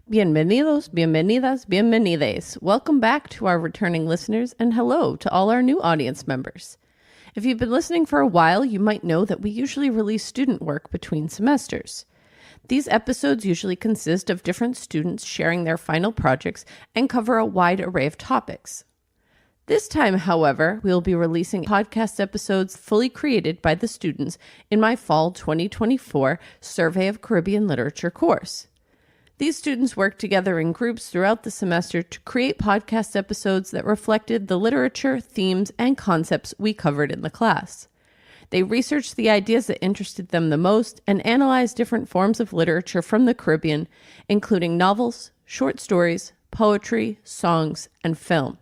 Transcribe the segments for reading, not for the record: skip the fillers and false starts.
Bienvenidos, bienvenidas, bienvenides. Welcome back to our returning listeners, and hello to all our new audience members. If you've been listening for a while, you might know that we usually release student work between semesters. These episodes usually consist of different students sharing their final projects and cover a wide array of topics. This time, however, we will be releasing podcast episodes fully created by the students in my fall 2024 Survey of Caribbean Literature course. These students worked together in groups throughout the semester to create podcast episodes that reflected the literature, themes, and concepts we covered in the class. They researched the ideas that interested them the most and analyzed different forms of literature from the Caribbean, including novels, short stories, poetry, songs, and film.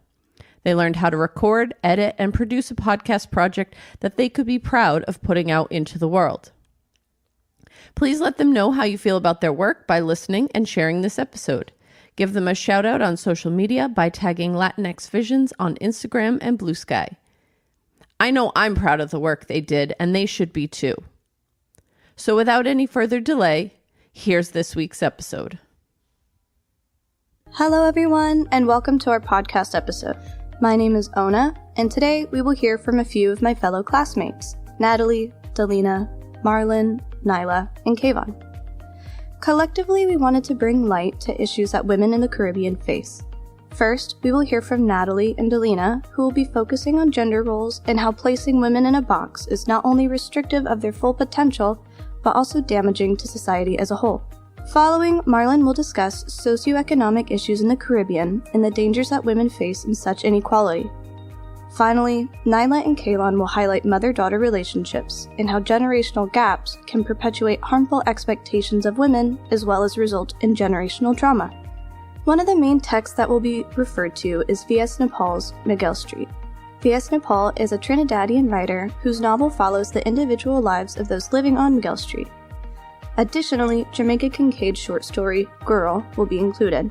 They learned how to record, edit, and produce a podcast project that they could be proud of putting out into the world. Please let them know how you feel about their work by listening and sharing this episode. Give them a shout out on social media by tagging Latinx Visions on Instagram and Blue Sky. I know I'm proud of the work they did, and they should be too. So without any further delay, here's this week's episode. Hello everyone, and welcome to our podcast episode. My name is Ona, and today we will hear from a few of my fellow classmates, Natalie, Delina, Marlon, Nyla, and Kayvon. Collectively, we wanted to bring light to issues that women in the Caribbean face. First, we will hear from Natalie and Delina, who will be focusing on gender roles and how placing women in a box is not only restrictive of their full potential, but also damaging to society as a whole. Following, Marlon will discuss socioeconomic issues in the Caribbean and the dangers that women face in such inequality. Finally, Nyla and Kaylon will highlight mother-daughter relationships and how generational gaps can perpetuate harmful expectations of women as well as result in generational trauma. One of the main texts that will be referred to is V.S. Naipaul's Miguel Street. V.S. Naipaul is a Trinidadian writer whose novel follows the individual lives of those living on Miguel Street. Additionally, Jamaica Kincaid's short story, Girl, will be included.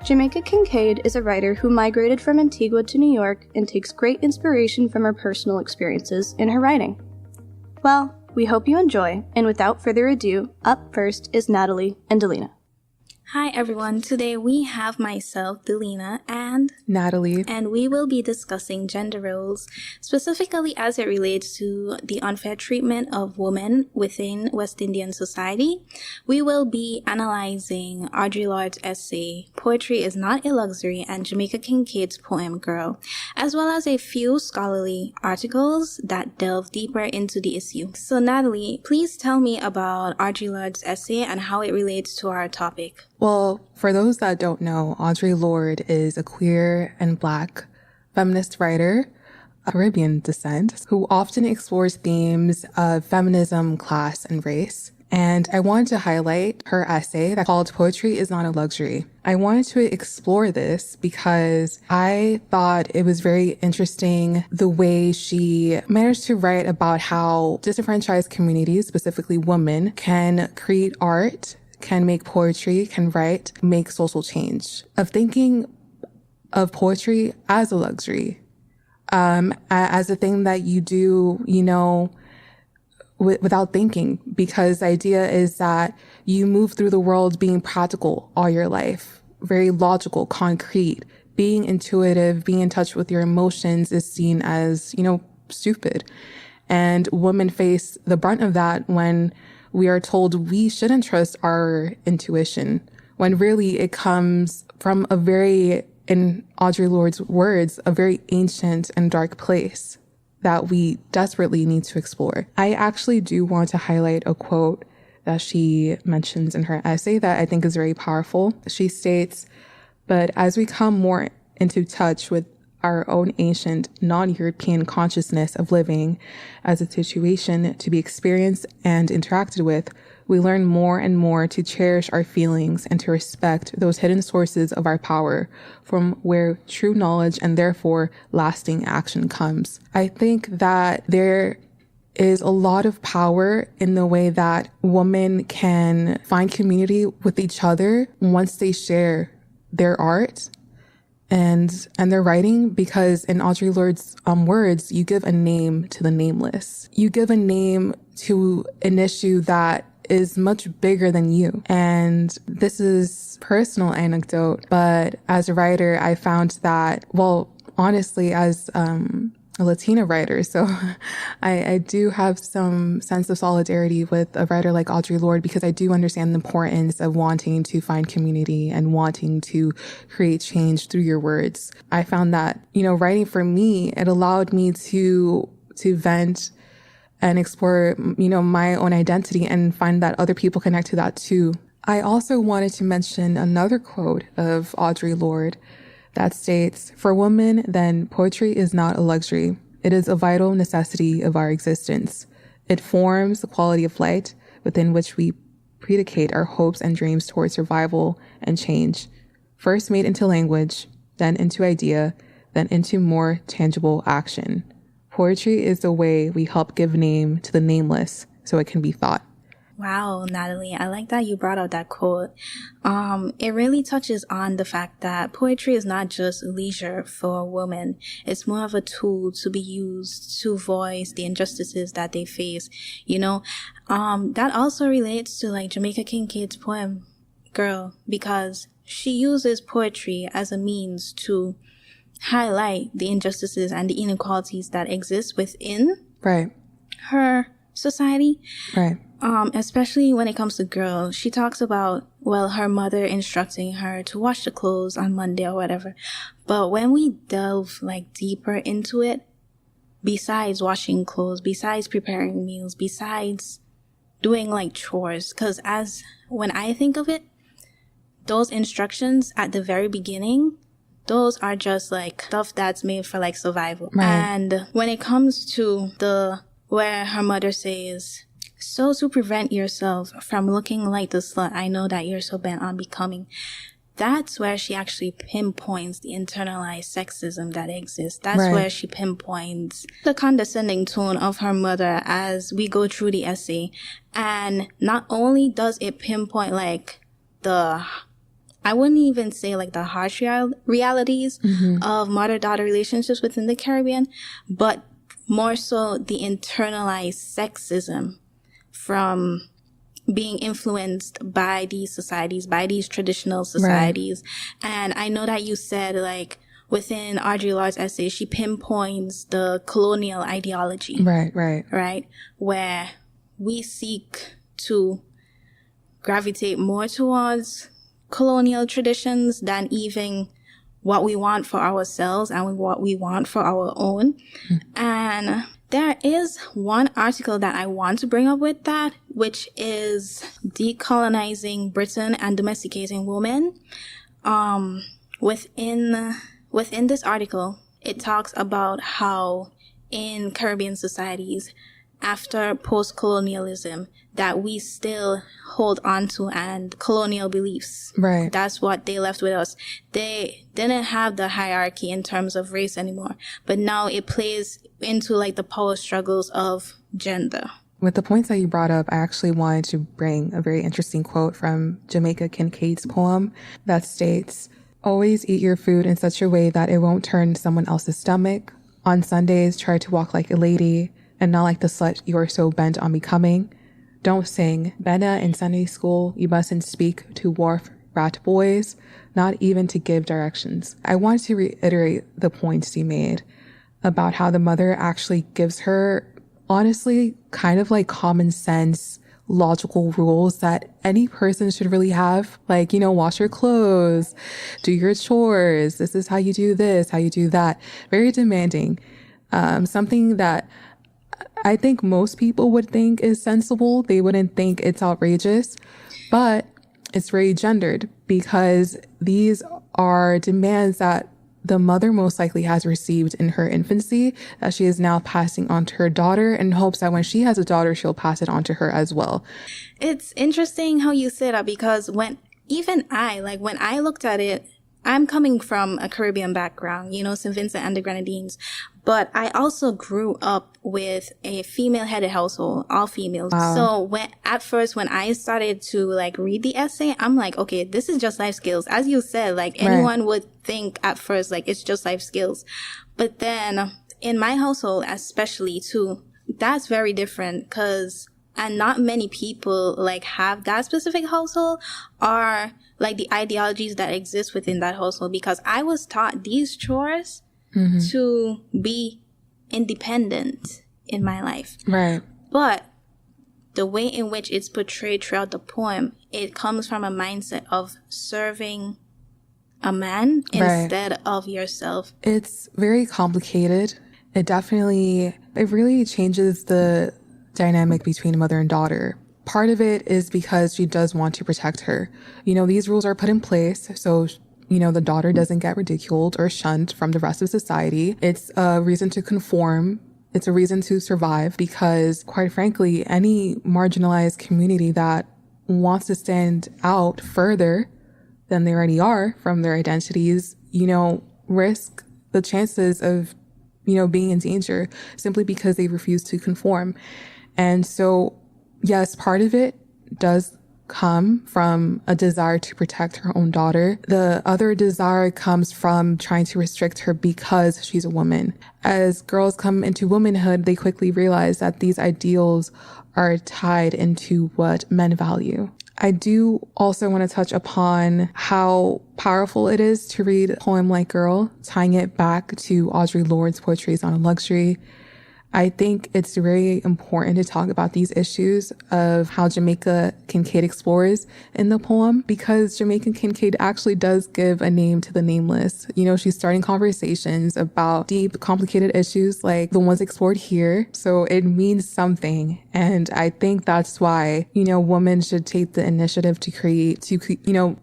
Jamaica Kincaid is a writer who migrated from Antigua to New York and takes great inspiration from her personal experiences in her writing. Well, we hope you enjoy, and without further ado, up first is Natalie and Delina. Hi everyone, today we have myself, Delina, and Natalie, and we will be discussing gender roles, specifically as it relates to the unfair treatment of women within West Indian society. We will be analyzing Audre Lorde's essay, Poetry is Not a Luxury, and Jamaica Kincaid's poem, Girl, as well as a few scholarly articles that delve deeper into the issue. So Natalie, please tell me about Audre Lorde's essay and how it relates to our topic. Well, for those that don't know, Audre Lorde is a queer and Black feminist writer of Caribbean descent who often explores themes of feminism, class, and race. And I wanted to highlight her essay that called Poetry is Not a Luxury. I wanted to explore this because I thought it was very interesting the way she managed to write about how disenfranchised communities, specifically women, can create art, can make poetry, can write, make social change. Of thinking of poetry as a luxury, as a thing that you do, without thinking, because the idea is that you move through the world being practical all your life, very logical, concrete. Being intuitive, being in touch with your emotions is seen as, stupid. And women face the brunt of that when we are told we shouldn't trust our intuition, when really it comes from in Audre Lorde's words, a very ancient and dark place that we desperately need to explore. I actually do want to highlight a quote that she mentions in her essay that I think is very powerful. She states, "But as we come more into touch with our own ancient non-European consciousness of living as a situation to be experienced and interacted with, we learn more and more to cherish our feelings and to respect those hidden sources of our power from where true knowledge and therefore lasting action comes." I think that there is a lot of power in the way that women can find community with each other once they share their art and their writing, because in Audre Lorde's words, you give a name to the nameless. You give a name to an issue that is much bigger than you. And this is personal anecdote, but as a writer, I found that, well, honestly, as a Latina writer, so I do have some sense of solidarity with a writer like Audre Lorde, because I do understand the importance of wanting to find community and wanting to create change through your words. I found that, writing for me, it allowed me to vent and explore, my own identity and find that other people connect to that too. I also wanted to mention another quote of Audre Lorde that states, "For women, then, poetry is not a luxury. It is a vital necessity of our existence. It forms the quality of light within which we predicate our hopes and dreams towards survival and change, first made into language, then into idea, then into more tangible action. Poetry is the way we help give name to the nameless so it can be thought." Wow, Natalie, I like that you brought out that quote. It really touches on the fact that poetry is not just leisure for women. It's more of a tool to be used to voice the injustices that they face. That also relates to like Jamaica Kincaid's poem, Girl, because she uses poetry as a means to highlight the injustices and the inequalities that exist within her society. Right. Especially when it comes to Girl, she talks about, her mother instructing her to wash the clothes on Monday or whatever. But when we delve like deeper into it, besides washing clothes, besides preparing meals, besides doing like chores, because when I think of it, those instructions at the very beginning, those are just like stuff that's made for like survival. Right. And when it comes to where her mother says, "So to prevent yourself from looking like the slut I know that you're so bent on becoming," that's where she actually pinpoints the internalized sexism that exists. That's where she pinpoints the condescending tone of her mother as we go through the essay. And not only does it pinpoint like I wouldn't even say like the harsh realities of mother-daughter relationships within the Caribbean, but more so the internalized sexism from being influenced by these societies, by these traditional societies. Right. And I know that you said like within Audre Lorde's essay, she pinpoints the colonial ideology. Right. Where we seek to gravitate more towards colonial traditions than even what we want for ourselves and what we want for our own. And there is one article that I want to bring up with that, which is Decolonizing Britain and Domesticating Women. Within this article, it talks about how in Caribbean societies, after post-colonialism, that we still hold on to and colonial beliefs. Right. That's what they left with us. They didn't have the hierarchy in terms of race anymore, but now it plays into like the power struggles of gender. With the points that you brought up, I actually wanted to bring a very interesting quote from Jamaica Kincaid's poem that states, "Always eat your food in such a way that it won't turn someone else's stomach. On Sundays, try to walk like a lady and not like the slut you are so bent on becoming. Don't sing. Benna in Sunday school, you mustn't speak to wharf rat boys, not even to give directions." I want to reiterate the points you made about how the mother actually gives her, honestly, kind of like common sense, logical rules that any person should really have. Like, wash your clothes, do your chores. This is how you do this, how you do that. Very demanding. Something that I think most people would think is sensible. They wouldn't think it's outrageous, but it's very gendered because these are demands that the mother most likely has received in her infancy that she is now passing on to her daughter in hopes that when she has a daughter, she'll pass it on to her as well. It's interesting how you say that because when I looked at it, I'm coming from a Caribbean background, St. Vincent and the Grenadines, but I also grew up with a female-headed household, all females. Wow. So when I started to read the essay, I'm like, okay, this is just life skills. As you said, anyone would think at first, it's just life skills. But then in my household, especially too, that's very different because and not many people like have that specific household or like the ideologies that exist within that household, because I was taught these chores to be independent in my life. Right. But the way in which it's portrayed throughout the poem, it comes from a mindset of serving a man instead of yourself. It's very complicated. It really changes the dynamic between mother and daughter. Part of it is because she does want to protect her. You know, these rules are put in place so, you know, the daughter doesn't get ridiculed or shunned from the rest of society. It's a reason to conform. It's a reason to survive, because quite frankly, any marginalized community that wants to stand out further than they already are from their identities, you know, risk the chances of, you know, being in danger simply because they refuse to conform. And so, yes, part of it does come from a desire to protect her own daughter. The other desire comes from trying to restrict her because she's a woman. As girls come into womanhood, they quickly realize that these ideals are tied into what men value. I do also want to touch upon how powerful it is to read a poem like Girl, tying it back to Audre Lorde's Poetry is Not a Luxury. I think it's very important to talk about these issues of how Jamaica Kincaid explores in the poem, because Jamaica Kincaid actually does give a name to the nameless. You know, she's starting conversations about deep, complicated issues like the ones explored here. So it means something. And I think that's why, you know, women should take the initiative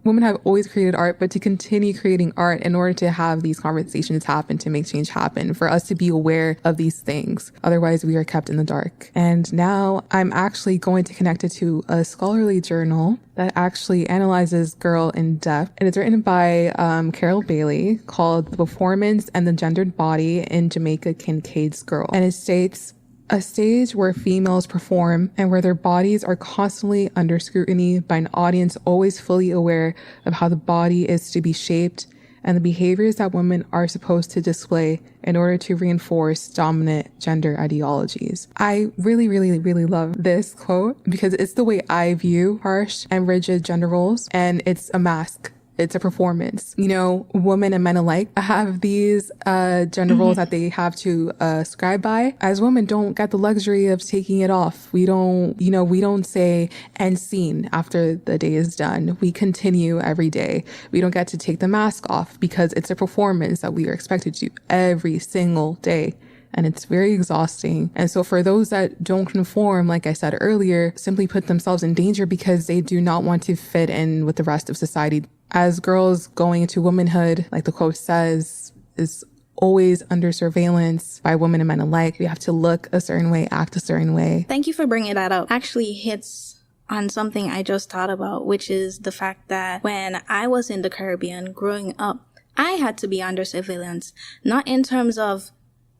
women have always created art, but to continue creating art in order to have these conversations happen, to make change happen, for us to be aware of these things. Otherwise, we are kept in the dark. And now I'm actually going to connect it to a scholarly journal that actually analyzes Girl in depth. And it's written by Carol Bailey, called The Performance and the Gendered Body in Jamaica Kincaid's Girl. And it states, a stage where females perform and where their bodies are constantly under scrutiny by an audience always fully aware of how the body is to be shaped and the behaviors that women are supposed to display in order to reinforce dominant gender ideologies. I really, really, really love this quote because it's the way I view harsh and rigid gender roles, and it's a mask. It's a performance. You know, women and men alike have these gender roles that they have to ascribe by. As women, don't get the luxury of taking it off. We don't say end scene after the day is done. We continue every day. We don't get to take the mask off because it's a performance that we are expected to do every single day. And it's very exhausting. And so for those that don't conform, like I said earlier, simply put themselves in danger because they do not want to fit in with the rest of society. As girls going into womanhood, like the quote says, is always under surveillance by women and men alike. We have to look a certain way, act a certain way. Thank you for bringing that up. Actually hits on something I just thought about, which is the fact that when I was in the Caribbean growing up, I had to be under surveillance, not in terms of,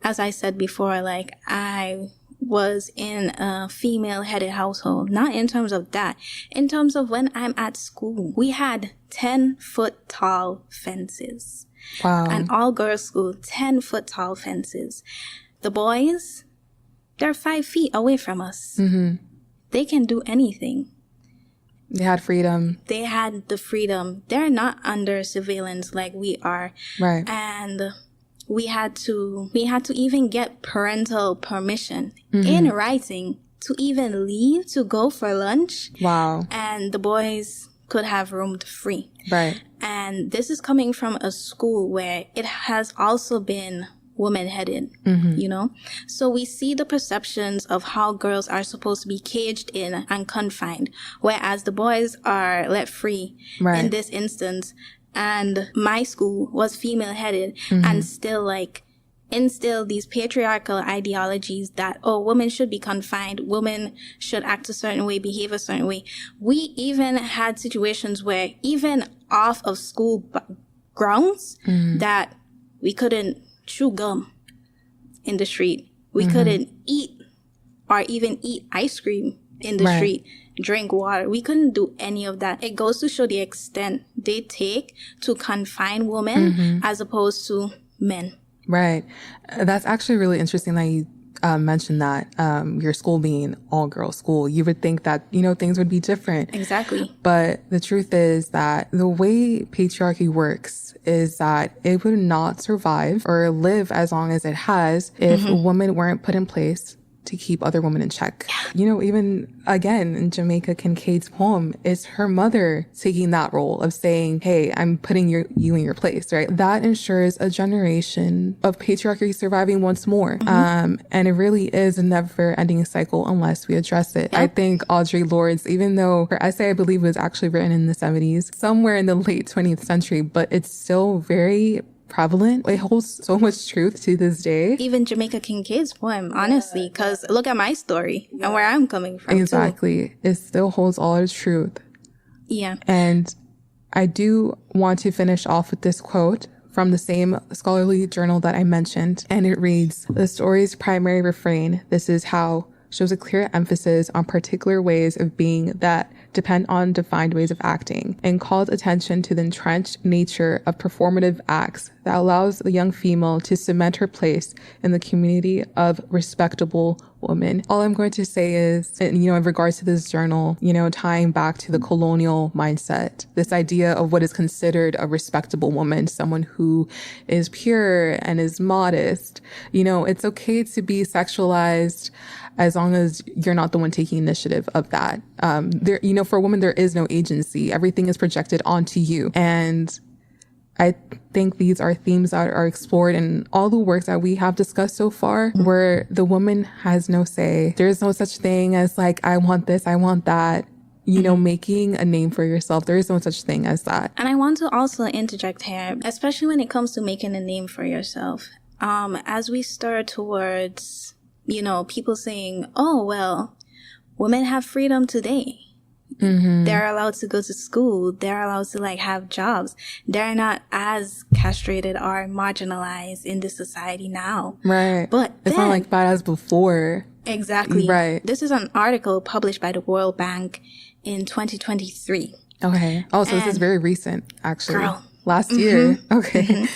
as I said before, like I was in a female-headed household. Not in terms of that. In terms of when I'm at school, we had 10-foot tall fences. Wow. An all-girls school, 10-foot tall fences. The boys, they're 5 feet away from us. Mm-hmm. They can do anything. They had freedom. They had the freedom. They're not under surveillance like we are. Right. And we had to even get parental permission in writing to even leave to go for lunch. Wow. And the boys could have roamed free. Right. And this is coming from a school where it has also been woman-headed, you know? So we see the perceptions of how girls are supposed to be caged in and confined, whereas the boys are let free in this instance. And my school was female-headed and still like instill these patriarchal ideologies that, oh, women should be confined, women should act a certain way, behave a certain way. We even had situations where even off of school grounds that we couldn't chew gum in the street. We couldn't eat or even eat ice cream in the street. Drink water. We couldn't do any of that. It goes to show the extent they take to confine women as opposed to men. Right. That's actually really interesting that you mentioned that your school being all girls school, you would think that, things would be different. Exactly. But the truth is that the way patriarchy works is that it would not survive or live as long as it has if women weren't put in place to keep other women in check. Even again in Jamaica Kincaid's poem, it's her mother taking that role of saying, hey, I'm putting you in your place, right? That ensures a generation of patriarchy surviving once more. And it really is a never ending cycle unless we address it. I think Audre Lorde's, even though her essay, I believe, was actually written in the 70s, somewhere in the late 20th century, but it's still very prevalent. It holds so much truth to this day. Even Jamaica Kincaid's poem, honestly, because look at my story and where I'm coming from. Exactly. Too. It still holds all its truth. Yeah. And I do want to finish off with this quote from the same scholarly journal that I mentioned. And it reads, "The story's primary refrain, 'This is how,' shows a clear emphasis on particular ways of being that depend on defined ways of acting, and calls attention to the entrenched nature of performative acts that allows the young female to cement her place in the community of respectable women." All I'm going to say is, in regards to this journal, tying back to the colonial mindset, this idea of what is considered a respectable woman, someone who is pure and is modest, it's okay to be sexualized as long as you're not the one taking initiative of that. For women, there is no agency. Everything is projected onto you. And I think these are themes that are explored in all the works that we have discussed so far, where the woman has no say. There's no such thing as like, I want this, I want that. Making a name for yourself. There is no such thing as that. And I want to also interject here, especially when it comes to making a name for yourself. As we start towards, people saying, oh, well, women have freedom today. They're allowed to go to school. They're allowed to have jobs. They're not as castrated or marginalized in this society now. Right. But it's not like bad as before. Exactly. Right. This is an article published by the World Bank in 2023. Okay. Oh, so this is very recent, actually. Girl. Last year. Okay.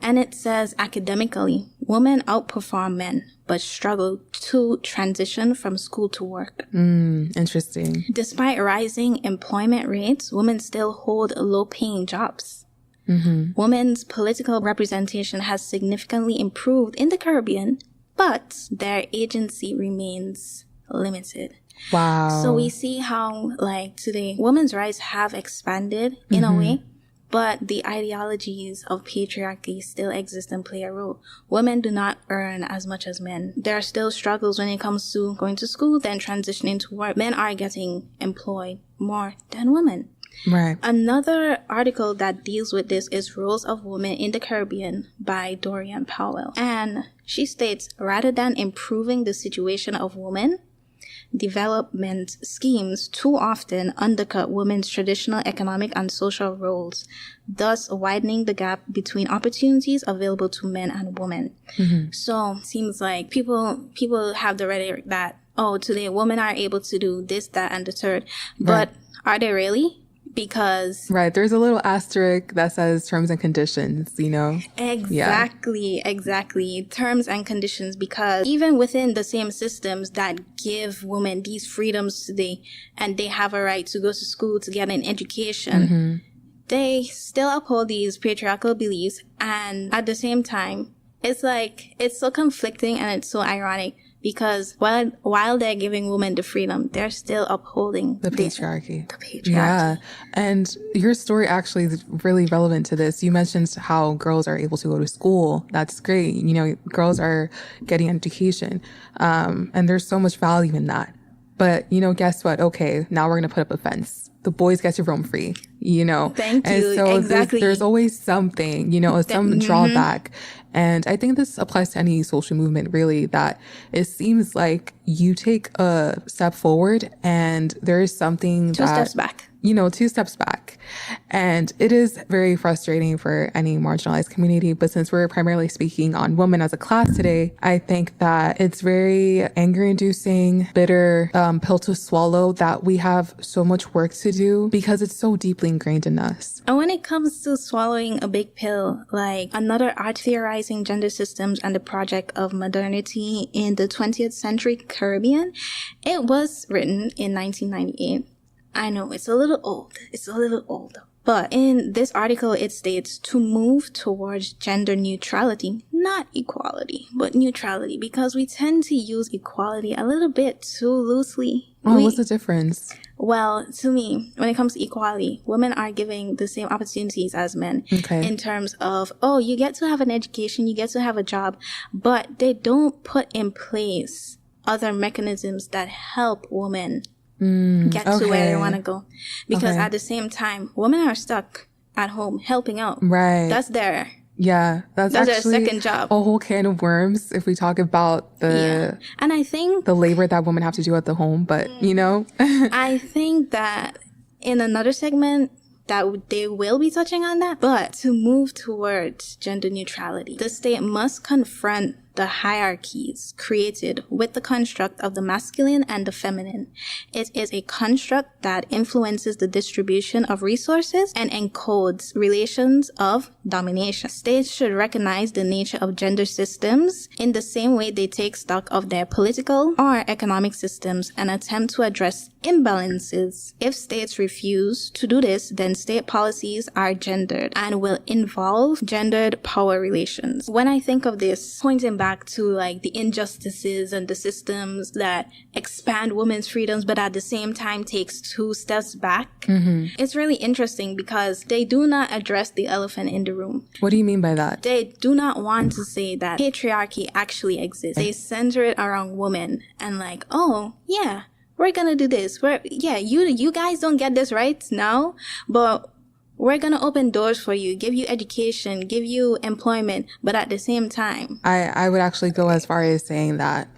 And it says, academically, women outperform men, but struggle to transition from school to work. Interesting. Despite rising employment rates, women still hold low-paying jobs. Women's political representation has significantly improved in the Caribbean, but their agency remains limited. Wow. So we see how, today, women's rights have expanded in a way, but the ideologies of patriarchy still exist and play a role. Women do not earn as much as men. There are still struggles when it comes to going to school, then transitioning to work. Men are getting employed more than women. Right. Another article that deals with this is Roles of Women in the Caribbean by Dorian Powell. And she states, rather than improving the situation of women, development schemes too often undercut women's traditional economic and social roles, thus widening the gap between opportunities available to men and women. So it seems like people have the rhetoric that, oh, today women are able to do this, that, and the third. But are they really? Because there's a little asterisk that says terms and conditions, Exactly. Terms and conditions, because even within the same systems that give women these freedoms today, and they have a right to go to school to get an education, they still uphold these patriarchal beliefs. And at the same time, it's so conflicting and it's so ironic. Because while they're giving women the freedom, they're still upholding the patriarchy. Yeah. And your story actually is really relevant to this. You mentioned how girls are able to go to school. That's great. Girls are getting education. And there's so much value in that. But, guess what? Okay, now we're going to put up a fence. The boys get to roam free, Thank you. And so exactly. there's always something, some drawback. And I think this applies to any social movement, really, that it seems like you take a step forward and there is something Two steps back. two steps back. And it is very frustrating for any marginalized community. But since we're primarily speaking on women as a class today, I think that it's very anger inducing, bitter pill to swallow that we have so much work to do because it's so deeply ingrained in us. And when it comes to swallowing a big pill, like another art theorizing gender systems and the project of modernity in the 20th century Caribbean, it was written in 1998. I know it's a little old. But in this article, it states to move towards gender neutrality, not equality, but neutrality, because we tend to use equality a little bit too loosely. What's the difference? Well, to me, when it comes to equality, women are given the same opportunities as men in terms of, you get to have an education, you get to have a job, but they don't put in place other mechanisms that help women get to where they want to go. Because at the same time, women are stuck at home helping out. Right. That's their that's their actually second job. A whole can of worms if we talk about And I think the labor that women have to do at the home, but I think that in another segment that they will be touching on that. But to move towards gender neutrality, the state must confront the hierarchies created with the construct of the masculine and the feminine. It is a construct that influences the distribution of resources and encodes relations of domination. States should recognize the nature of gender systems in the same way they take stock of their political or economic systems and attempt to address imbalances. If states refuse to do this, then state policies are gendered and will involve gendered power relations. When I think of this, pointing back to like the injustices and the systems that expand women's freedoms but at the same time takes two steps back, it's really interesting because they do not address the elephant in the room. What do you mean by that? They do not want to say that patriarchy actually exists. They center it around women and like, we're gonna do this. You guys don't get this right now, but we're going to open doors for you, give you education, give you employment, but at the same time. I would actually go as far as saying that,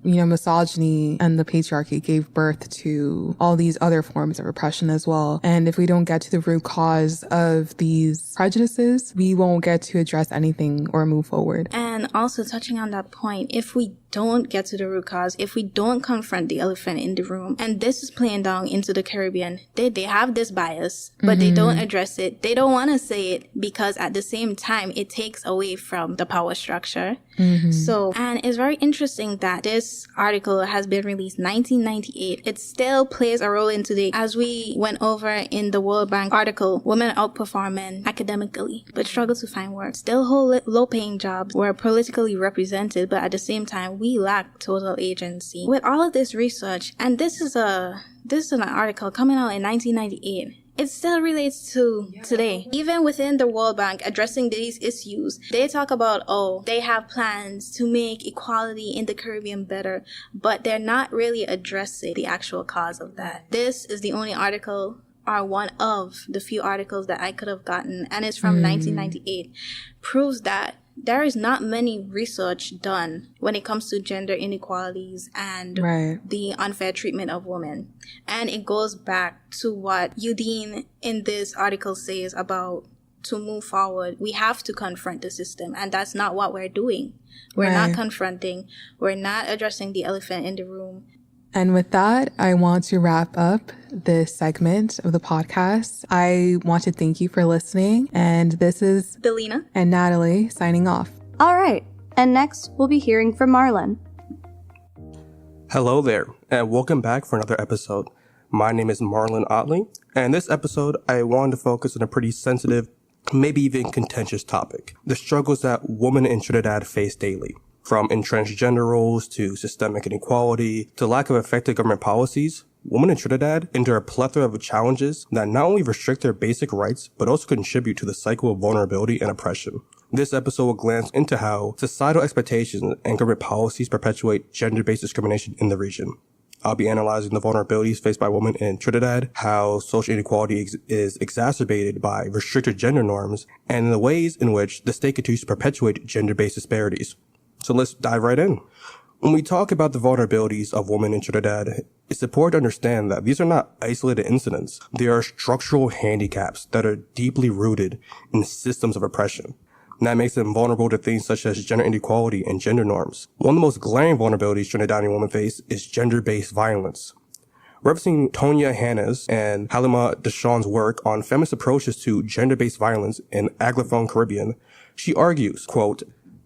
misogyny and the patriarchy gave birth to all these other forms of oppression as well. And if we don't get to the root cause of these prejudices, we won't get to address anything or move forward. And also touching on that point, if we don't get to the root cause, if we don't confront the elephant in the room, and this is playing down into the Caribbean, they have this bias, but they don't address it. They don't want to say it because at the same time, it takes away from the power structure. So, and it's very interesting that this article has been released 1998. It still plays a role in today. As we went over in the World Bank article, women outperform men academically, but struggle to find work. Still hold low-paying jobs. We're politically represented, but at the same time, we lack total agency. With all of this research, and this is an article coming out in 1998. It still relates to today. Even within the World Bank addressing these issues, they talk about, they have plans to make equality in the Caribbean better, but they're not really addressing the actual cause of that. This is the only article, or one of the few articles that I could have gotten, and it's from 1998, proves that there is not many research done when it comes to gender inequalities and the unfair treatment of women. And it goes back to what Udine in this article says about to move forward, we have to confront the system. And that's not what we're doing. We're not confronting. We're not addressing the elephant in the room. And with that, I want to wrap up this segment of the podcast. I want to thank you for listening. And this is Delina and Natalie signing off. All right. And next, we'll be hearing from Marlon. Hello there, and welcome back for another episode. My name is Marlon Otley, and in this episode, I wanted to focus on a pretty sensitive, maybe even contentious topic: the struggles that women in Trinidad face daily. From entrenched gender roles to systemic inequality to lack of effective government policies, women in Trinidad endure a plethora of challenges that not only restrict their basic rights, but also contribute to the cycle of vulnerability and oppression. This episode will glance into how societal expectations and government policies perpetuate gender-based discrimination in the region. I'll be analyzing the vulnerabilities faced by women in Trinidad, how social inequality is exacerbated by restricted gender norms, and the ways in which the state continues to perpetuate gender-based disparities. So let's dive right in. When we talk about the vulnerabilities of women in Trinidad, It's important to understand that these are not isolated incidents. They are structural handicaps that are deeply rooted in systems of oppression. And that makes them vulnerable to things such as gender inequality and gender norms. One of the most glaring vulnerabilities Trinidadian women face is gender-based violence. Referencing Tonya Hanna's and Halima Deshawn's work on feminist approaches to gender-based violence in Anglophone Caribbean, she argues, quote,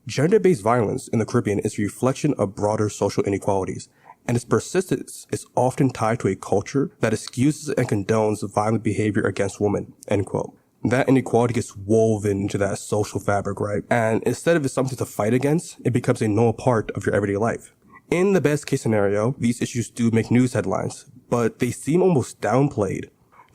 "Gender-based violence in the Caribbean is a reflection of broader social inequalities, and its persistence is often tied to a culture that excuses and condones violent behavior against women," end quote. That inequality gets woven into that social fabric, right? And instead of it something to fight against, it becomes a normal part of your everyday life. In the best case scenario, these issues do make news headlines, but they seem almost downplayed.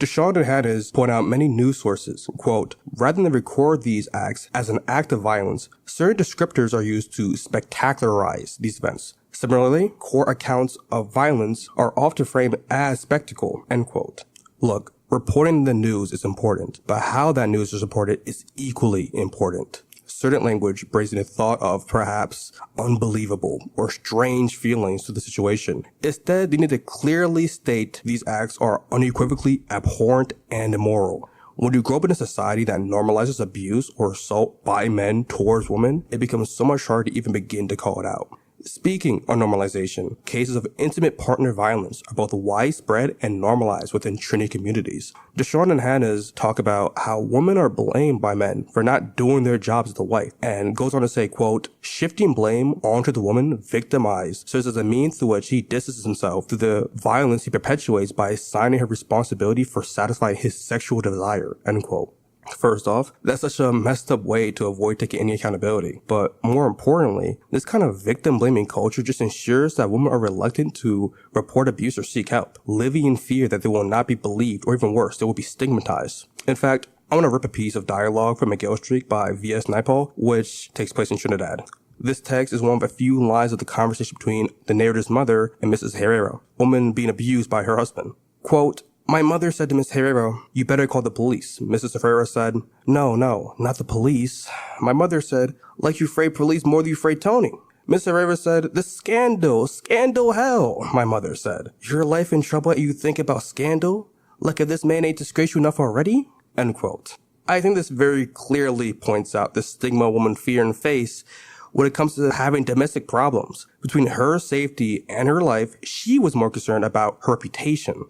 Deshawn and Hannes point out many news sources, quote, "Rather than record these acts as an act of violence, certain descriptors are used to spectacularize these events. Similarly, court accounts of violence are often framed as spectacle," end quote. Look, reporting the news is important, but how that news is reported is equally important. Certain language brings in a thought of perhaps unbelievable or strange feelings to the situation. Instead, they need to clearly state these acts are unequivocally abhorrent and immoral. When you grow up in a society that normalizes abuse or assault by men towards women, it becomes so much harder to even begin to call it out. Speaking of normalization, cases of intimate partner violence are both widespread and normalized within Trini communities. Deshawn and Hannes talk about how women are blamed by men for not doing their jobs as a wife, and goes on to say, quote, "Shifting blame onto the woman victimized serves as a means through which he distances himself through the violence he perpetuates by assigning her responsibility for satisfying his sexual desire," end quote. First off, that's such a messed up way to avoid taking any accountability. But more importantly, this kind of victim-blaming culture just ensures that women are reluctant to report abuse or seek help, living in fear that they will not be believed, or even worse, they will be stigmatized. In fact, I want to rip a piece of dialogue from Miguel Street by V.S. Naipaul, which takes place in Trinidad. This text is one of a few lines of the conversation between the narrator's mother and Mrs. Herrera, a woman being abused by her husband. Quote, "My mother said to Miss Herrera, 'You better call the police.' Mrs. Herrera said, 'No, not the police.' My mother said, 'Like you afraid police more than you afraid Tony.' Miss Herrera said, 'The scandal hell,' my mother said. 'Your life in trouble and you think about scandal? Like if this man ain't disgraced you enough already?" End quote. I think this very clearly points out the stigma women fear and face when it comes to having domestic problems. Between her safety and her life, she was more concerned about her reputation.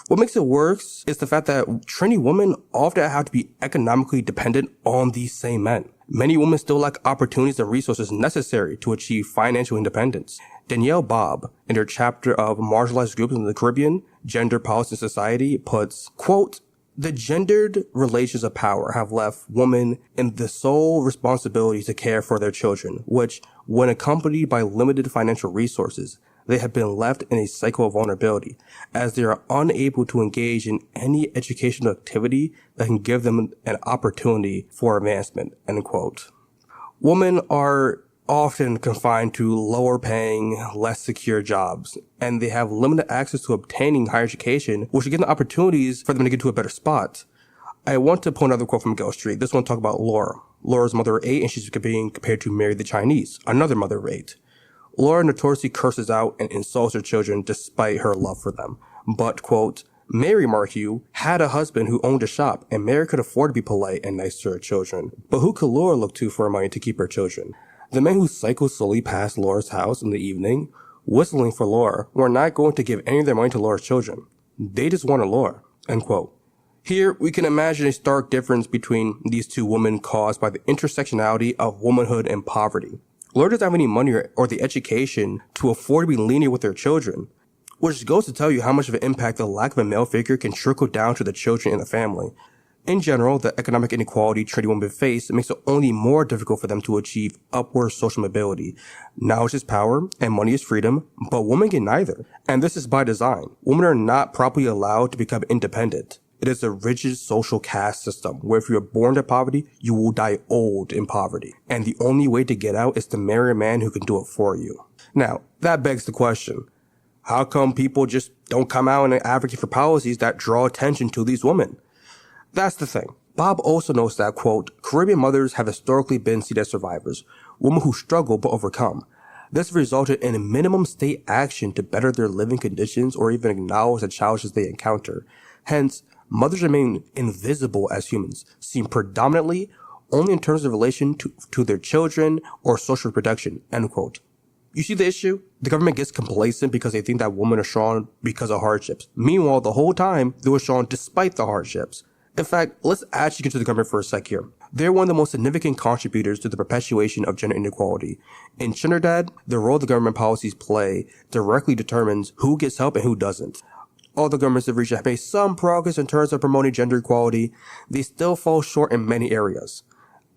What makes it worse is the fact that Trini women often have to be economically dependent on these same men. Many women still lack opportunities and resources necessary to achieve financial independence. Danielle Bobb, in her chapter of Marginalized Groups in the Caribbean, Gender Policy and Society, puts, quote, "The gendered relations of power have left women in the sole responsibility to care for their children, which, when accompanied by limited financial resources, they have been left in a cycle of vulnerability, as they are unable to engage in any educational activity that can give them an opportunity for advancement," end quote. Women are often confined to lower paying, less secure jobs, and they have limited access to obtaining higher education, which gives them opportunities for them to get to a better spot. I want to point another quote from Miguel Street. This one talks about Laura. Laura's mother of 8, and she's being compared to Mary the Chinese, another mother of 8. Laura notoriously curses out and insults her children despite her love for them. But, quote, "Mary, mark you, had a husband who owned a shop, and Mary could afford to be polite and nice to her children. But who could Laura look to for money to keep her children? The men who cycled slowly past Laura's house in the evening, whistling for Laura, were not going to give any of their money to Laura's children. They just wanted Laura," end quote. Here, we can imagine a stark difference between these two women caused by the intersectionality of womanhood and poverty. Laura doesn't have any money or the education to afford to be linear with their children, which goes to tell you how much of an impact the lack of a male figure can trickle down to the children in the family. In general, the economic inequality Trini women face makes it only more difficult for them to achieve upward social mobility. Knowledge is power, and money is freedom, but women get neither. And this is by design. Women are not properly allowed to become independent. It is a rigid social caste system where if you are born to poverty, you will die old in poverty. And the only way to get out is to marry a man who can do it for you. Now, that begs the question, how come people just don't come out and advocate for policies that draw attention to these women? That's the thing. Bob also notes that, quote, "Caribbean mothers have historically been seen as survivors, women who struggle but overcome. This resulted in minimum state action to better their living conditions or even acknowledge the challenges they encounter. Hence, mothers remain invisible as humans, seen predominantly only in terms of relation to their children or social reproduction, end quote. You see the issue? The government gets complacent because they think that women are strong because of hardships. Meanwhile, the whole time, they were strong despite the hardships. In fact, let's actually get to the government for a sec here. They're one of the most significant contributors to the perpetuation of gender inequality. In Trinidad, the role the government policies play directly determines who gets help and who doesn't. Although governments of the region have made some progress in terms of promoting gender equality, they still fall short in many areas.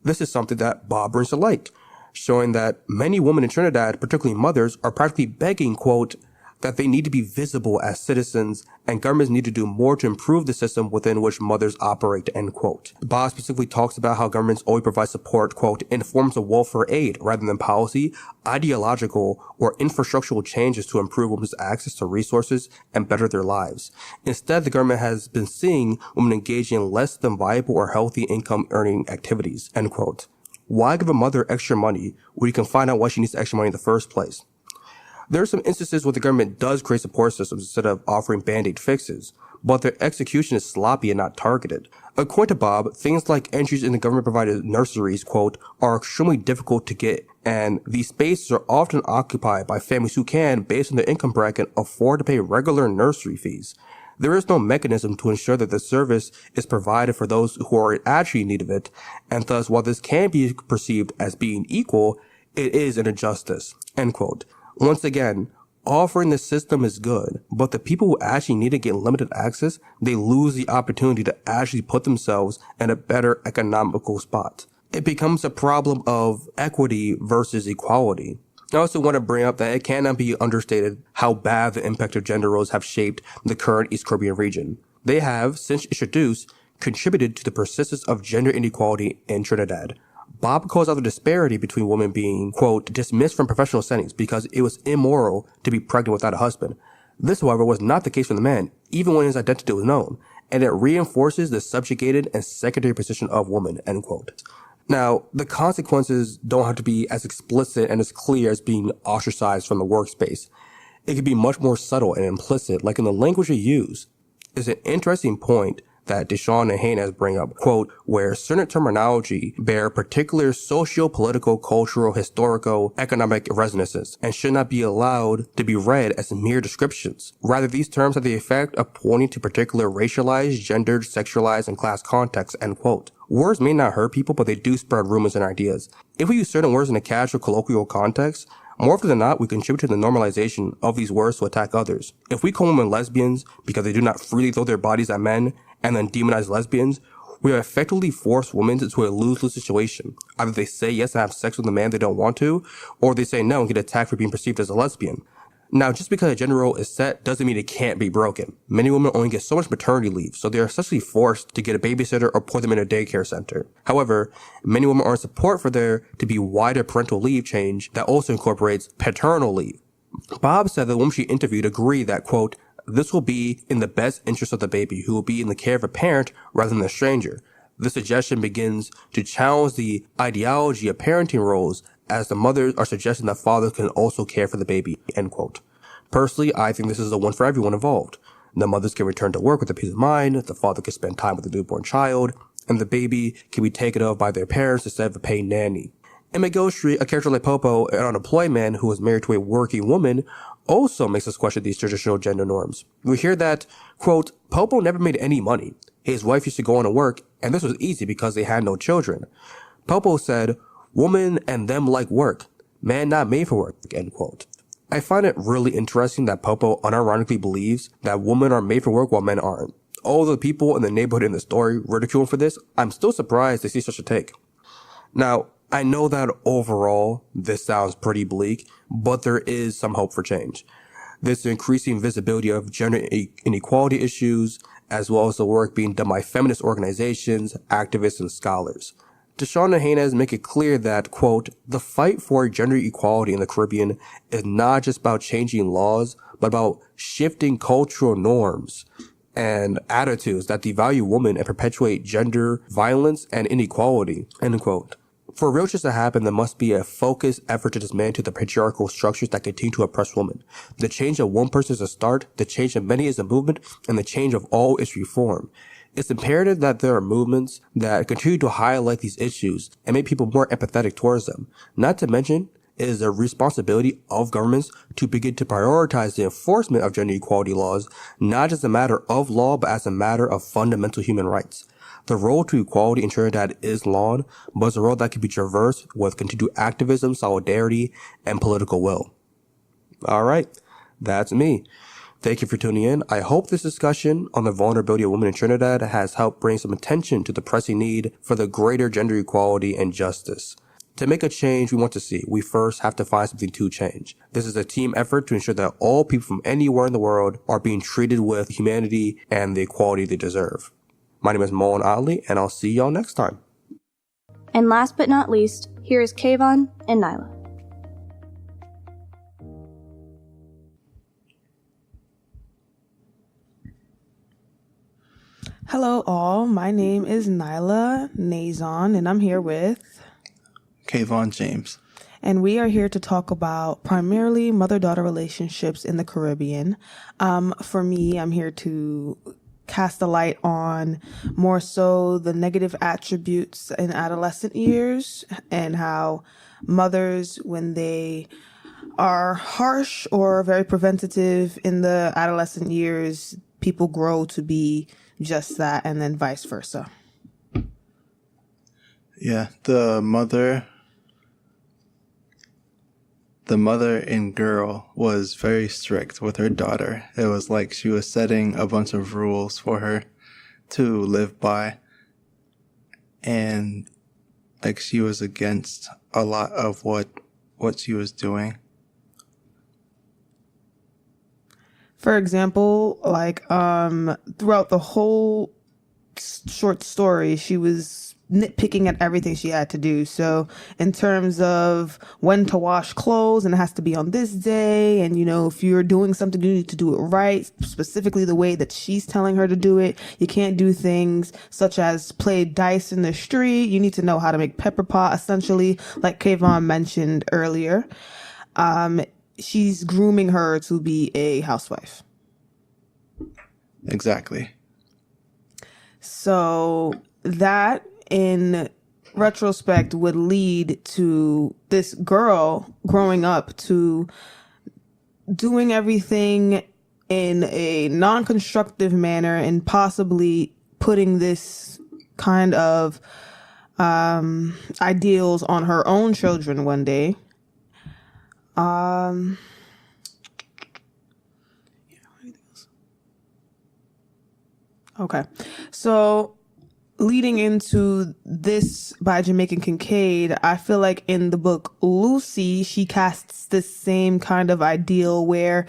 This is something that Bob brings to light, showing that many women in Trinidad, particularly mothers, are practically begging, quote, that they need to be visible as citizens and governments need to do more to improve the system within which mothers operate, end quote. Bob specifically talks about how governments always provide support, quote, in forms of welfare aid rather than policy, ideological, or infrastructural changes to improve women's access to resources and better their lives. Instead, the government has been seeing women engaging in less than viable or healthy income earning activities, end quote. Why give a mother extra money when you can find out why she needs extra money in the first place? There are some instances where the government does create support systems instead of offering band-aid fixes, but their execution is sloppy and not targeted. According to Bob, things like entries in the government-provided nurseries, quote, are extremely difficult to get, and these spaces are often occupied by families who can, based on their income bracket, afford to pay regular nursery fees. There is no mechanism to ensure that the service is provided for those who are actually in need of it, and thus, while this can be perceived as being equal, it is an injustice, end quote. Once again, offering the system is good, but the people who actually need to get limited access, they lose the opportunity to actually put themselves in a better economical spot. It becomes a problem of equity versus equality. I also want to bring up that it cannot be understated how bad the impact of gender roles have shaped the current East Caribbean region. They have, since introduced, contributed to the persistence of gender inequality in Trinidad. Bob calls out the disparity between women being, quote, dismissed from professional settings because it was immoral to be pregnant without a husband. This, however, was not the case for the man, even when his identity was known, and it reinforces the subjugated and secondary position of women, end quote. Now, the consequences don't have to be as explicit and as clear as being ostracized from the workspace. It can be much more subtle and implicit, like in the language you use. It's an interesting point that Deshawn and Haynes bring up, quote, where certain terminology bear particular socio-political, cultural, historical, economic resonances and should not be allowed to be read as mere descriptions. Rather, these terms have the effect of pointing to particular racialized, gendered, sexualized, and class contexts, end quote. Words may not hurt people, but they do spread rumors and ideas. If we use certain words in a casual, colloquial context, more often than not, we contribute to the normalization of these words to attack others. If we call women lesbians because they do not freely throw their bodies at men and then demonize lesbians, we have effectively forced women into a lose-lose situation. Either they say yes and have sex with a man they don't want to, or they say no and get attacked for being perceived as a lesbian. Now, just because a gender role is set doesn't mean it can't be broken. Many women only get so much maternity leave, so they are essentially forced to get a babysitter or put them in a daycare center. However, many women are in support for there to be wider parental leave change that also incorporates paternal leave. Bob said that the woman she interviewed agreed that, quote, this will be in the best interest of the baby, who will be in the care of a parent rather than a stranger. This suggestion begins to challenge the ideology of parenting roles, as the mothers are suggesting that fathers can also care for the baby, end quote. Personally, I think this is a win for everyone involved. The mothers can return to work with a peace of mind, the father can spend time with the newborn child, and the baby can be taken of by their parents instead of a paid nanny. In Miguel Street, a character like Popo, an unemployed man who is married to a working woman, also makes us question these traditional gender norms. We hear that, quote, Popo never made any money. His wife used to go on to work, and this was easy because they had no children. Popo said, woman and them like work. Man not made for work, end quote. I find it really interesting that Popo unironically believes that women are made for work while men aren't. All the people in the neighborhood in the story ridicule him for this. I'm still surprised to see such a take. Now, I know that overall this sounds pretty bleak, but there is some hope for change. There's the increasing visibility of gender inequality issues, as well as the work being done by feminist organizations, activists, and scholars. Deshawn and Haynes make it clear that, quote, the fight for gender equality in the Caribbean is not just about changing laws, but about shifting cultural norms and attitudes that devalue women and perpetuate gender violence and inequality, end quote. For real change to happen, there must be a focused effort to dismantle the patriarchal structures that continue to oppress women. The change of one person is a start, the change of many is a movement, and the change of all is reform. It's imperative that there are movements that continue to highlight these issues and make people more empathetic towards them. Not to mention, it is the responsibility of governments to begin to prioritize the enforcement of gender equality laws, not as a matter of law, but as a matter of fundamental human rights. The road to equality in Trinidad is long, but it's a road that can be traversed with continued activism, solidarity, and political will. All right, that's me. Thank you for tuning in. I hope this discussion on the vulnerability of women in Trinidad has helped bring some attention to the pressing need for the greater gender equality and justice. To make a change we want to see, we first have to find something to change. This is a team effort to ensure that all people from anywhere in the world are being treated with humanity and the equality they deserve. My name is Mullen Otley, and I'll see y'all next time. And last but not least, here is Kayvon and Nyla. Hello all, my name is Nyla Nazon, and I'm here with Kayvon James. And we are here to talk about primarily mother-daughter relationships in the Caribbean. For me, I'm here to cast a light on more so the negative attributes in adolescent years and how mothers, when they are harsh or very preventative in the adolescent years, people grow to be just that, and then vice versa. Yeah, the mother and girl was very strict with her daughter. It was like she was setting a bunch of rules for her to live by. And like she was against a lot of what she was doing. For example, like throughout the whole short story, she was nitpicking at everything she had to do. So in terms of when to wash clothes, and it has to be on this day, and if you're doing something, you need to do it right, specifically the way that she's telling her to do it. You can't do things such as play dice in the street. You need to know how to make pepper pot, essentially, like Kayvon mentioned earlier. She's grooming her to be a housewife. Exactly. So that, in retrospect, would lead to this girl growing up to doing everything in a non-constructive manner and possibly putting this kind of ideals on her own children one day. Okay. So leading into this by Jamaican Kincaid, I feel like in the book Lucy, she casts this same kind of ideal where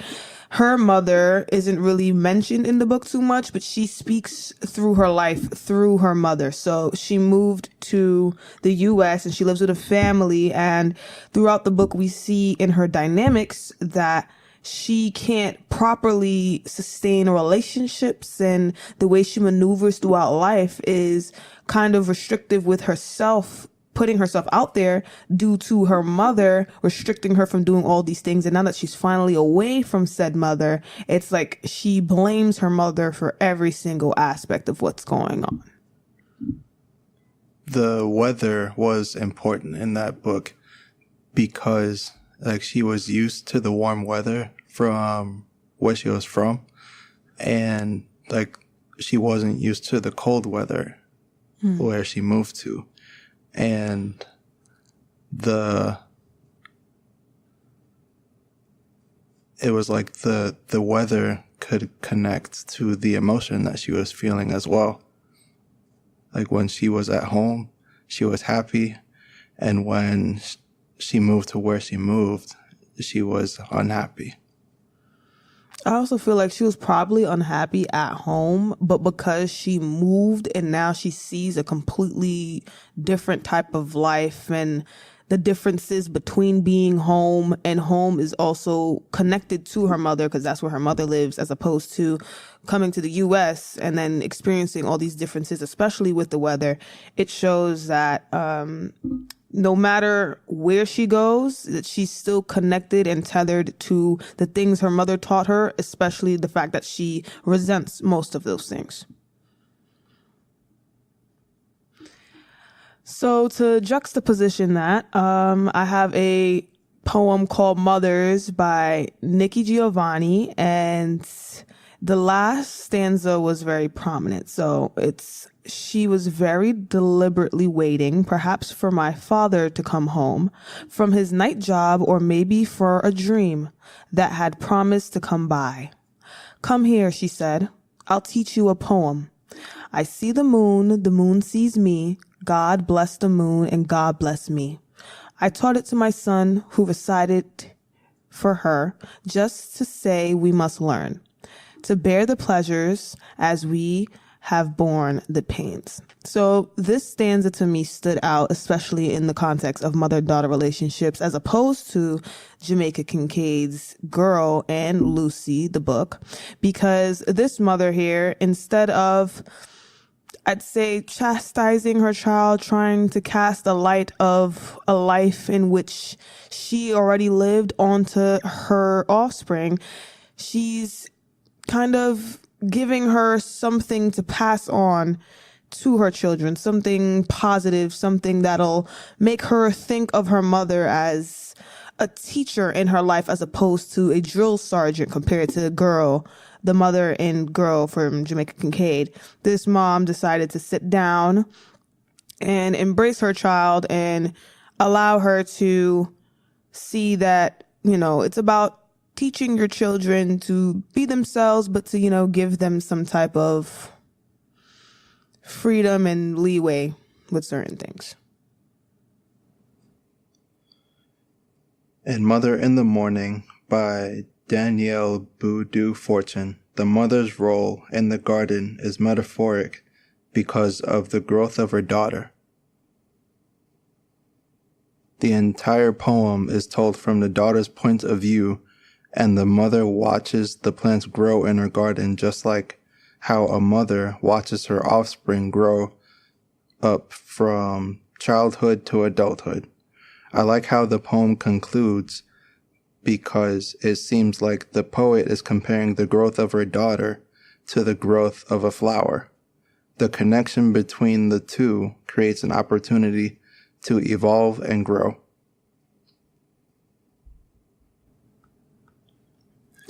her mother isn't really mentioned in the book too much, but she speaks through her life through her mother. So she moved to the US and she lives with a family. And throughout the book, we see in her dynamics that she can't properly sustain relationships, and the way she maneuvers throughout life is kind of restrictive with herself, putting herself out there due to her mother restricting her from doing all these things. And now that she's finally away from said mother, it's like she blames her mother for every single aspect of what's going on. The weather was important in that book because like she was used to the warm weather from where she was from, and like she wasn't used to the cold weather where she moved to. And it was like the weather could connect to the emotion that she was feeling as well. Like when she was at home, she was happy. And when she moved to where she moved, she was unhappy. I also feel like she was probably unhappy at home, but because she moved and now she sees a completely different type of life, and the differences between being home and home is also connected to her mother because that's where her mother lives, as opposed to coming to the US and then experiencing all these differences, especially with the weather. It shows that no matter where she goes, that she's still connected and tethered to the things her mother taught her, especially the fact that she resents most of those things. So to juxtaposition that, I have a poem called Mothers by Nikki Giovanni, and the last stanza was very prominent. So she was very deliberately waiting, perhaps for my father to come home from his night job, or maybe for a dream that had promised to come by. Come here, she said. I'll teach you a poem. I see the moon sees me. God bless the moon and God bless me. I taught it to my son, who recited for her, just to say we must learn to bear the pleasures as we have borne the pains. So this stanza to me stood out, especially in the context of mother-daughter relationships, as opposed to Jamaica Kincaid's Girl and Lucy, the book, because this mother here, instead of, I'd say, chastising her child, trying to cast a light of a life in which she already lived onto her offspring, she's kind of giving her something to pass on to her children, something positive, something that'll make her think of her mother as a teacher in her life, as opposed to a drill sergeant compared to Girl, the mother in Girl from Jamaica Kincaid. This mom decided to sit down and embrace her child and allow her to see that, it's about teaching your children to be themselves, but to, give them some type of freedom and leeway with certain things. And Mother in the Morning by Danielle Boudou Fortune. The mother's role in the garden is metaphoric because of the growth of her daughter. The entire poem is told from the daughter's point of view, and the mother watches the plants grow in her garden, just like how a mother watches her offspring grow up from childhood to adulthood. I like how the poem concludes, because it seems like the poet is comparing the growth of her daughter to the growth of a flower. The connection between the two creates an opportunity to evolve and grow.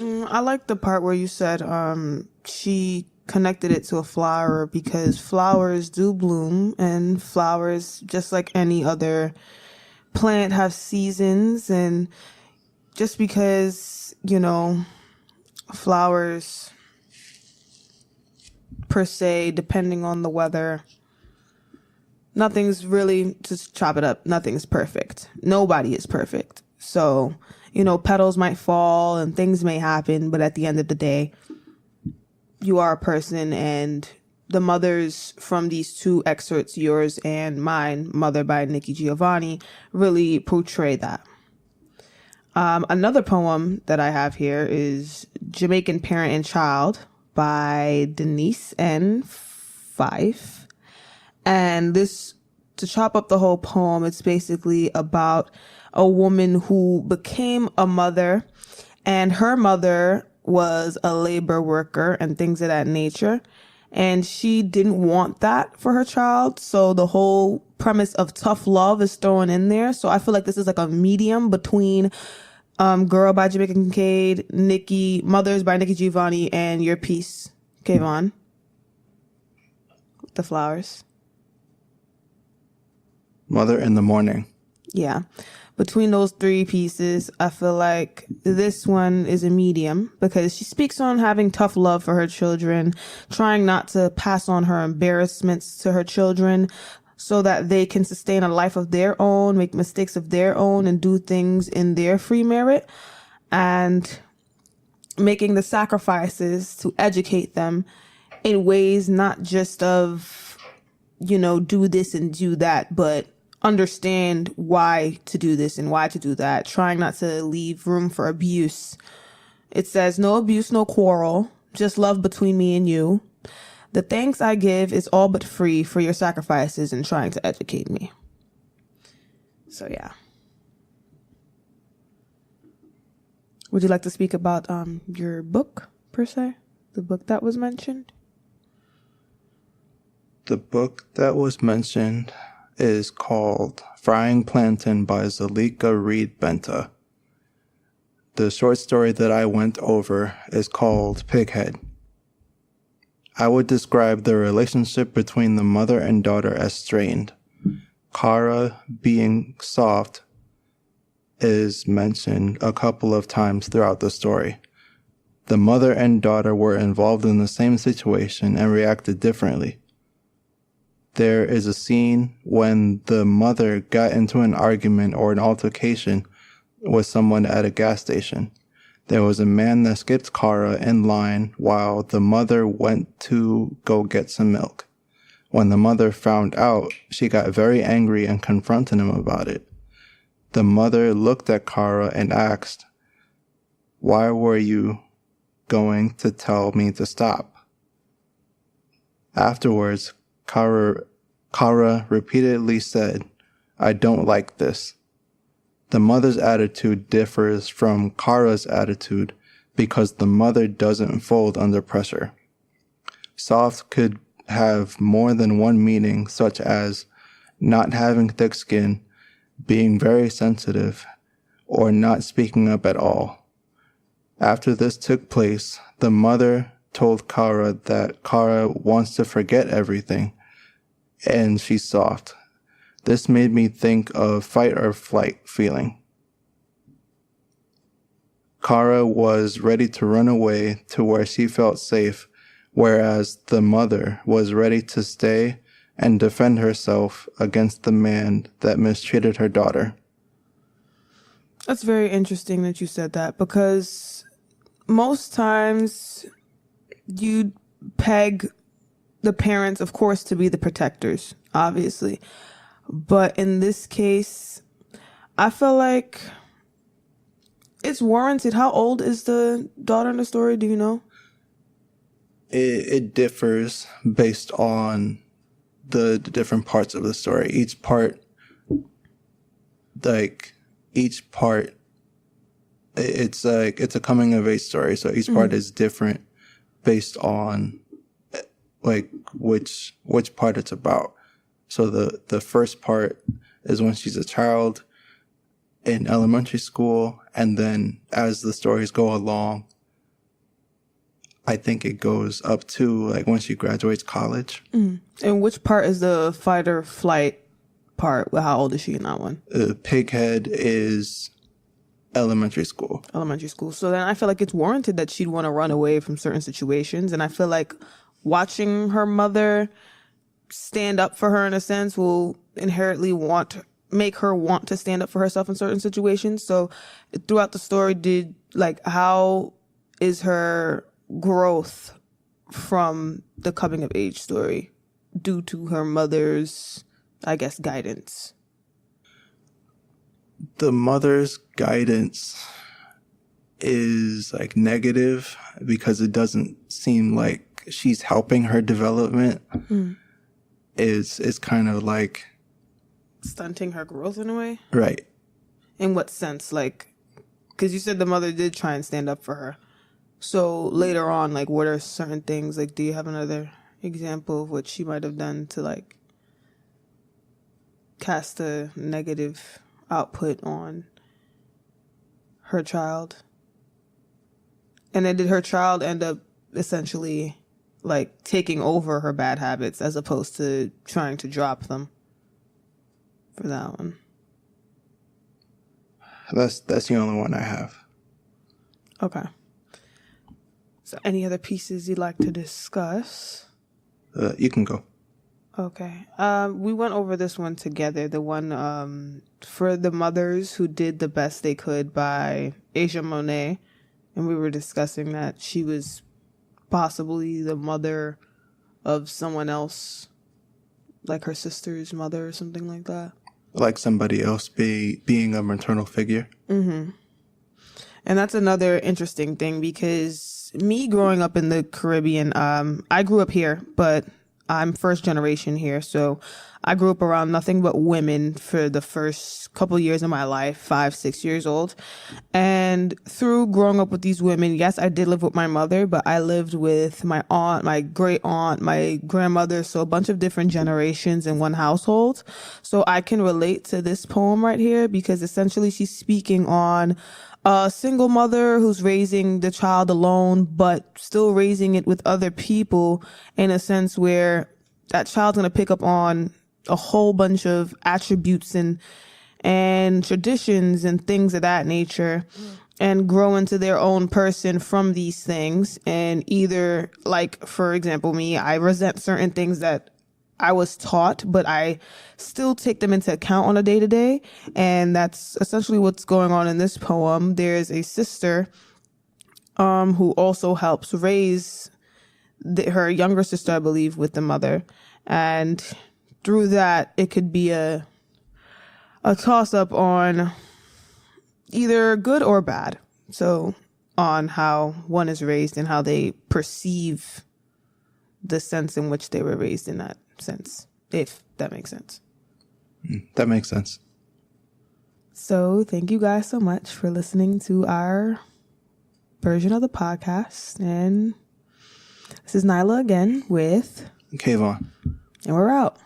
I like the part where you said she connected it to a flower, because flowers do bloom, and flowers, just like any other plant, have seasons. And just because, flowers per se, depending on the weather, nothing's really, just chop it up, nothing's perfect. Nobody is perfect. So, petals might fall and things may happen, but at the end of the day, you are a person. And the mothers from these two excerpts, yours and mine, Mother by Nikki Giovanni, really portray that. Another poem that I have here is Jamaican Parent and Child by Denise N. Fife. And this, to chop up the whole poem, it's basically about a woman who became a mother, and her mother was a labor worker and things of that nature. And she didn't want that for her child. So the whole premise of tough love is thrown in there. So I feel like this is like a medium between Girl by Jamaica Kincaid, Mothers by Nikki Giovanni, and your piece, Kayvon. The flowers. Mother in the Morning. Yeah. Between those three pieces, I feel like this one is a medium, because she speaks on having tough love for her children, trying not to pass on her embarrassments to her children so that they can sustain a life of their own, make mistakes of their own, and do things in their free merit, and making the sacrifices to educate them in ways not just of, do this and do that, but understand why to do this and why to do that, trying not to leave room for abuse. It says, no abuse, no quarrel, just love between me and you. The thanks I give is all but free for your sacrifices in trying to educate me. So yeah. Would you like to speak about your book, per se? The book that was mentioned? The book that was mentioned is called Frying Plantain by Zalika Reed Benta. The short story that I went over is called Pighead. I would describe the relationship between the mother and daughter as strained. Kara, being soft, is mentioned a couple of times throughout the story. The mother and daughter were involved in the same situation and reacted differently. There is a scene when the mother got into an argument or an altercation with someone at a gas station. There was a man that skipped Kara in line while the mother went to go get some milk. When the mother found out, she got very angry and confronted him about it. The mother looked at Kara and asked, "Why were you going to tell me to stop?" Afterwards, Kara repeatedly said, "I don't like this." The mother's attitude differs from Kara's attitude because the mother doesn't fold under pressure. Soft could have more than one meaning, such as not having thick skin, being very sensitive, or not speaking up at all. After this took place, the mother told Kara that Kara wants to forget everything, and she's soft. This made me think of fight or flight feeling. Kara was ready to run away to where she felt safe, whereas the mother was ready to stay and defend herself against the man that mistreated her daughter. That's very interesting that you said that, because most times you peg the parents, of course, to be the protectors, obviously. But in this case, I feel like it's warranted. How old is the daughter in the story? Do you know? It differs based on the different parts of the story. Each part, it's a coming of age story. So each part is different based on like which part it's about. So the first part is when she's a child in elementary school, and then as the stories go along, I think it goes up to like when she graduates college. And which part is the fight or flight part? How old is she in that one? Pighead is elementary school. So then I feel like it's warranted that she'd want to run away from certain situations. And I feel like watching her mother stand up for her in a sense will inherently make her want to stand up for herself in certain situations. So throughout the story, how is her growth from the coming of age story due to her mother's, I guess, guidance? The mother's guidance is like negative because it doesn't seem like she's helping her development. It's kind of like stunting her growth in a way. Right. In what sense? Like, because you said the mother did try and stand up for her. So later on, like, what are certain things? Like, do you have another example of what she might have done to like cast a negative output on her child? And then did her child end up essentially like taking over her bad habits as opposed to trying to drop them? For that one, that's the only one I have. Okay. So any other pieces you'd like to discuss? You can go. Okay. We went over this one together. The one for the mothers who did the best they could by Asia Monet, and we were discussing that she was possibly the mother of someone else, like her sister's mother or something like that. Like somebody else being a maternal figure. And that's another interesting thing because me growing up in the Caribbean, I grew up here, but I'm first generation here, so I grew up around nothing but women for the first couple of years of my life, 5, 6 years old. And through growing up with these women, yes, I did live with my mother, but I lived with my aunt, my great aunt, my grandmother, so a bunch of different generations in one household. So I can relate to this poem right here because essentially she's speaking on a single mother who's raising the child alone, but still raising it with other people in a sense where that child's going to pick up on a whole bunch of attributes and traditions and things of that nature and grow into their own person from these things. And either, like, for example, me, I resent certain things that I was taught, but I still take them into account on a day-to-day. And that's essentially what's going on in this poem. There's a sister who also helps raise her younger sister, I believe, with the mother. And through that, it could be a toss-up on either good or bad. So on how one is raised and how they perceive the sense in which they were raised in that sense, if that makes sense. That makes sense. So thank you guys so much for listening to our version of the podcast. And this is Nyla again with Kayvon. And we're out.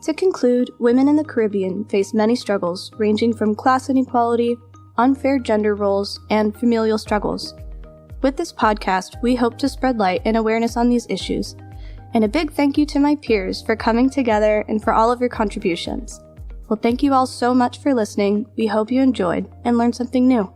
To conclude, women in the Caribbean face many struggles, ranging from class inequality, unfair gender roles, and familial struggles. With this podcast, we hope to spread light and awareness on these issues. And a big thank you to my peers for coming together and for all of your contributions. Well, thank you all so much for listening. We hope you enjoyed and learned something new.